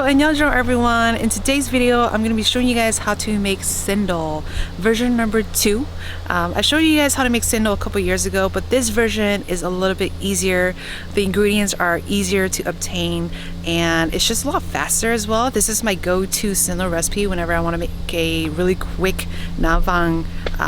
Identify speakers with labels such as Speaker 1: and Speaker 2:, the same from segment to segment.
Speaker 1: 안녕하세요 everyone. In today's video, I'm going to be showing you guys how to make Cendol version number 2. I showed you guys how to make Cendol a couple years ago, but this version is a little bit easier. The ingredients are easier to obtain and it's just a lot faster as well. This is my go-to Cendol recipe whenever I want to make a really quick Naab Vaam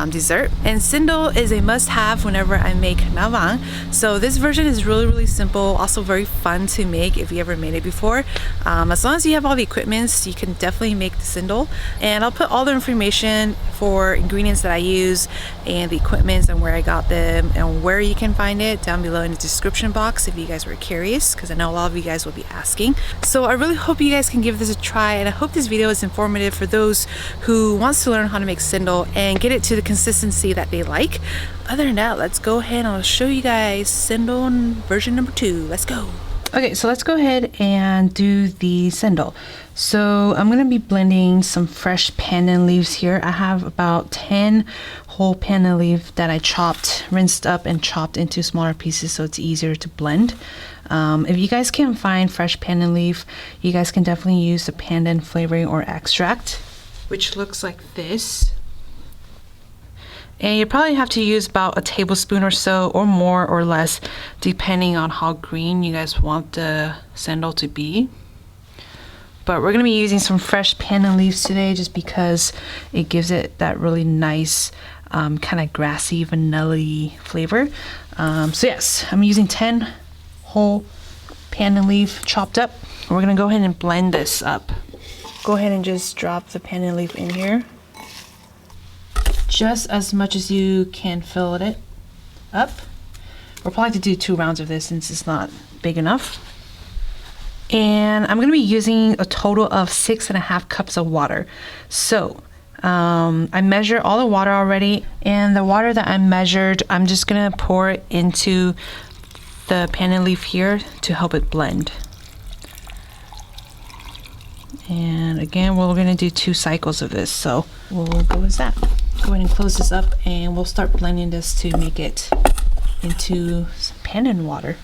Speaker 1: dessert. And Cendol is a must-have whenever I make Naab Vaam. So this version is really simple, also very fun to make if you ever made it before. As long as you have all the equipment, you can definitely make the Cendol. And I'll put all the information for ingredients that I use and the equipment and where I got them and where you can find it down below in the description box if you guys were curious, because I know a lot of you guys will be asking. So I really hope you guys can give this a try, and I hope this video is informative for those who wants to learn how to make Cendol and get it to the consistency that they like. Other than that, let's go ahead and I'll show you guys Cendol version number 2. Let's go. Okay, so let's go ahead and do the Cendol. So I'm going to be blending some fresh pandan leaves here. I have about 10 whole pandan leaf that I chopped, rinsed up and chopped into smaller pieces so it's easier to blend. If you guys can't find fresh pandan leaf, you guys can definitely use the pandan flavoring or extract, which looks like this. And you probably have to use about a tablespoon or so, or more or less, depending on how green you guys want the Cendol to be. But we're going to be using some fresh pandan leaves today just because it gives it that really nice kind of grassy, vanilla-y flavor. So yes, I'm using 10 whole pandan leaf chopped up. We're going to go ahead and blend this up. Go ahead and just drop the pandan leaf in here. Just as much as you can fill it up. We'll probably have to do 2 rounds of this since it's not big enough. And I'm going to be using a total of 6.5 cups of water. So I measured all the water already, and the water that I measured, I'm just going to pour it into the pandan leaf here to help it blend. And again, we're going to do 2 cycles of this, so we'll go with that. Go ahead and close this up and we'll start blending this to make it into some pandan water.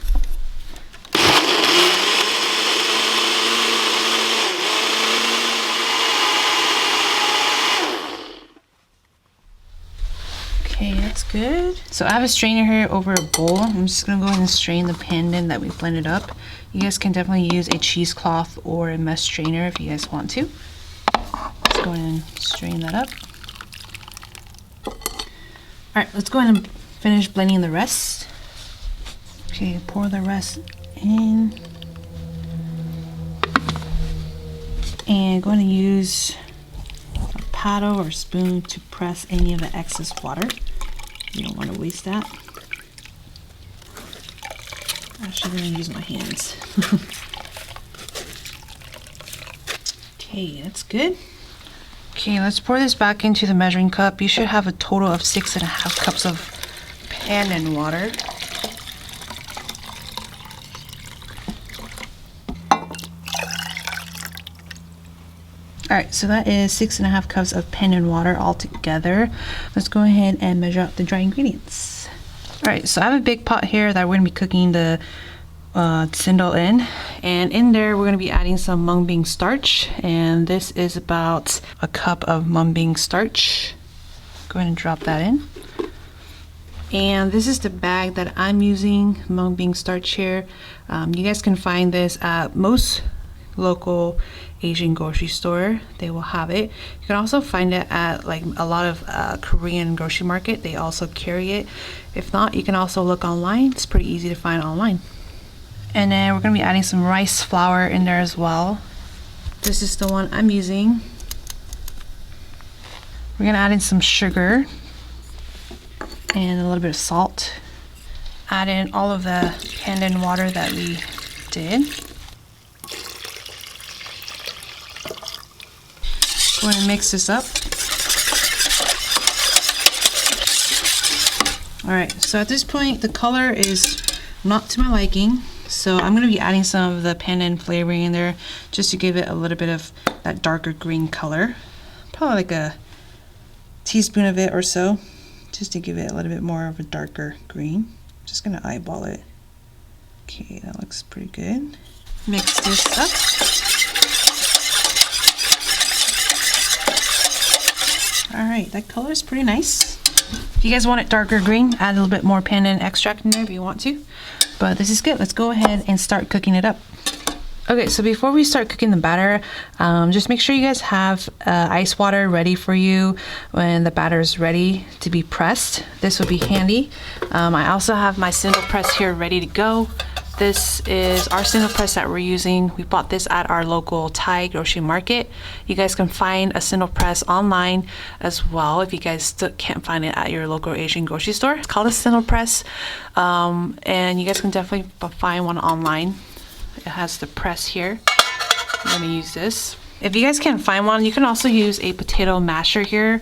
Speaker 1: Okay, that's good. So I have a strainer here over a bowl. I'm just gonna go ahead and strain the pandan that we blended up. You guys can definitely use a cheesecloth or a mesh strainer if you guys want to. Let's go ahead and strain that up. Alright, let's go ahead and finish blending the rest. Okay, pour the rest in. And going to use a paddle or spoon to press any of the excess water. You don't want to waste that. Actually, I'm going to use my hands. Okay, that's good. Okay, let's pour this back into the measuring cup. You should have a total of 6.5 cups of pandan water. Alright, so that is 6.5 cups of pandan water all together. Let's go ahead and measure out the dry ingredients. Alright, so I have a big pot here that we're going to be cooking the Cendol in, and in there we're going to be adding some mung bean starch, and this is about a cup of mung bean starch. Go ahead and drop that in. And this is the bag that I'm using, mung bean starch here. You guys can find this at most local Asian grocery store. They will have it. You can also find it at like a lot of Korean grocery market. They also carry it. If not, you can also look online. It's pretty easy to find online. And then we're going to be adding some rice flour in there as well. This is the one I'm using. We're going to add in some sugar and a little bit of salt. Add in all of the pandan water that we did. Go ahead and mix this up. Alright, so at this point the color is not to my liking. So I'm going to be adding some of the pandan flavoring in there just to give it a little bit of that darker green color. Probably like a teaspoon of it or so, just to give it a little bit more of a darker green. Just going to eyeball it. Okay, that looks pretty good. Mix this up. that color is pretty nice. If you guys want it darker green, add a little bit more pandan extract in there if you want to. But this is good. Let's go ahead and start cooking it up. Okay, so before we start cooking the batter, just make sure you guys have ice water ready for you when the batter is ready to be pressed. This would be handy. I also have my Cendol press here ready to go. This is our Cendol press that we're using. We bought this at our local Thai grocery market. You guys can find a Cendol press online as well if you guys still can't find it at your local Asian grocery store. It's called a Cendol press, and you guys can definitely find one online. It has the press here. I'm gonna use this. If you guys can't find one, you can also use a potato masher here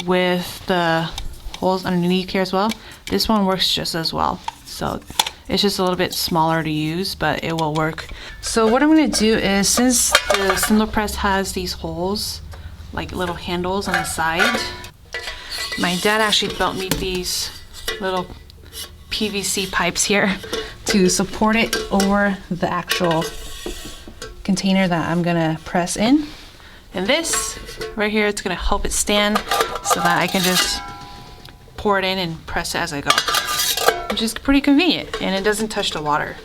Speaker 1: with the holes underneath here as well. This one works just as well. So it's just a little bit smaller to use, but it will work. So what I'm gonna do is, since the Cendol press has these holes, like little handles on the side, my dad actually built me these little PVC pipes here to support it over the actual container that I'm gonna press in. And this right here, it's gonna help it stand so that I can just pour it in and press it as I go, which is pretty convenient, and it doesn't touch the water.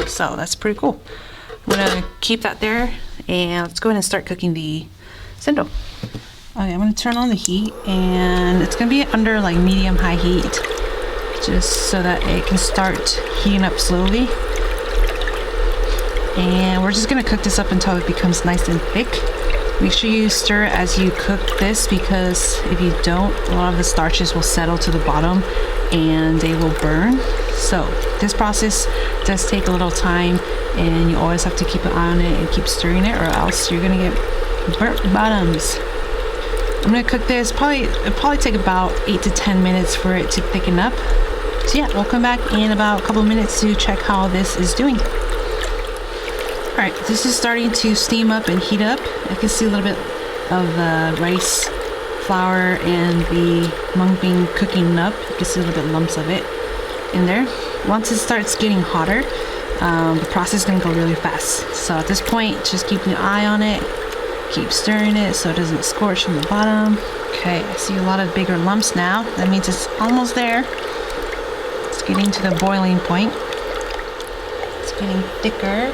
Speaker 1: So that's pretty cool. I'm gonna keep that there, and let's go ahead and start cooking the Cendol. Okay, I'm gonna turn on the heat, and it's gonna be under like medium-high heat, just so that it can start heating up slowly. And we're just gonna cook this up until it becomes nice and thick. Make sure you stir as you cook this, because if you don't, a lot of the starches will settle to the bottom and they will burn. So this process does take a little time, and you always have to keep an eye on it and keep stirring it, or else you're gonna get burnt bottoms. I'm gonna cook this, it'll probably take about 8 to 10 minutes for it to thicken up. So yeah, we'll come back in about a couple minutes to check how this is doing. All right, this is starting to steam up and heat up. I can see a little bit of the rice flour and the mung bean cooking up. You can see a little bit lumps of it in there. Once it starts getting hotter, the process is gonna go really fast. So at this point, just keep an eye on it. Keep stirring it so it doesn't scorch from the bottom. Okay, I see a lot of bigger lumps now. That means it's almost there. It's getting to the boiling point. It's getting thicker.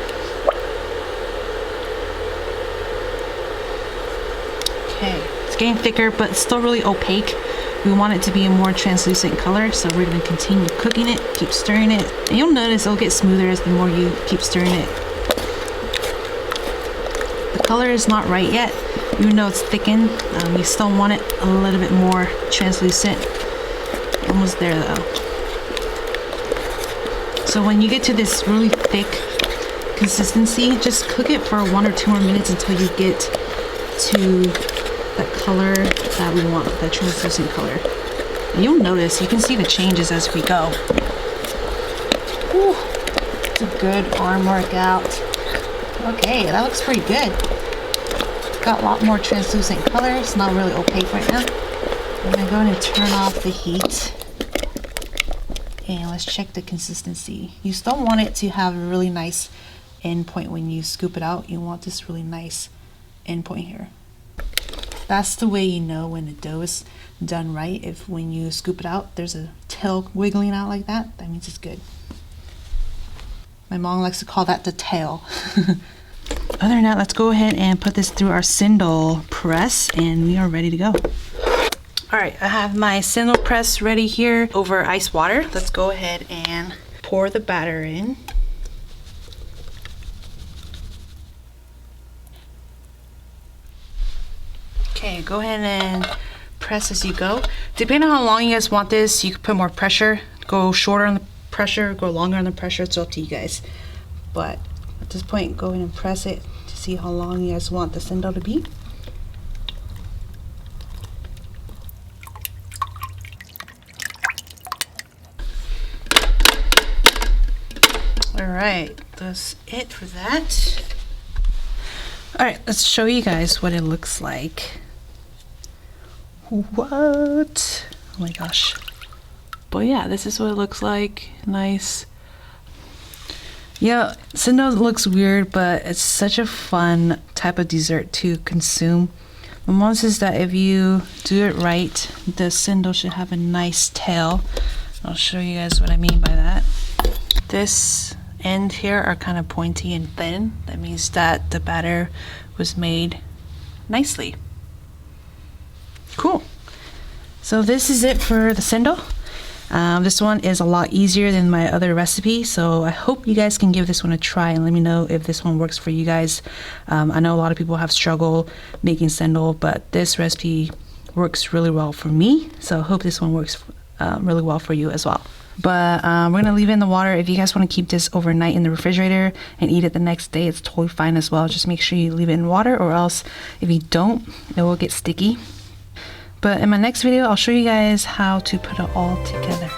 Speaker 1: Okay, it's getting thicker, but it's still really opaque. We want it to be a more translucent color, so we're gonna continue cooking it, keep stirring it. And you'll notice it'll get smoother as the more you keep stirring it. The color is not right yet, even though it's thickened. You still want it a little bit more translucent. Almost there though. So when you get to this really thick consistency, just cook it for 1 or 2 more minutes until you get to the color that we want, that translucent color. And you'll notice, you can see the changes as we go. Whew, it's a good arm workout. Okay, that looks pretty good. Got a lot more translucent color. It's not really opaque right now. I'm gonna go ahead and turn off the heat. And let's check the consistency. You still want it to have a really nice end point when you scoop it out. You want this really nice end point here. That's the way you know when the dough is done right. If when you scoop it out, there's a tail wiggling out like that, that means it's good. My mom likes to call that the tail. Other than that, let's go ahead and put this through our Cendol press, and we are ready to go. All right, I have my Cendol press ready here over ice water. Let's go ahead and pour the batter in. Okay, go ahead and press as you go. Depending on how long you guys want this, you can put more pressure, go shorter on the pressure, go longer on the pressure. It's up to you guys. But at this point, go ahead and press it to see how long you guys want the Cendol to be. Alright, that's it for that. Alright, let's show you guys what it looks like. What? Oh my gosh. But yeah, this is what it looks like. Nice. Yeah, Cendol looks weird, but it's such a fun type of dessert to consume. My mom says that if you do it right, the Cendol should have a nice tail. I'll show you guys what I mean by that. This end here are kind of pointy and thin. That means that the batter was made nicely. Cool. So this is it for the Cendol. This one is a lot easier than my other recipe, so I hope you guys can give this one a try and let me know if this one works for you guys. I know a lot of people have struggled making Cendol, but this recipe works really well for me, so I hope this one works really well for you as well. But we're gonna leave it in the water. If you guys want to keep this overnight in the refrigerator and eat it the next day, it's totally fine as well. Just make sure you leave it in water, or else if you don't, it will get sticky. But in my next video, I'll show you guys how to put it all together.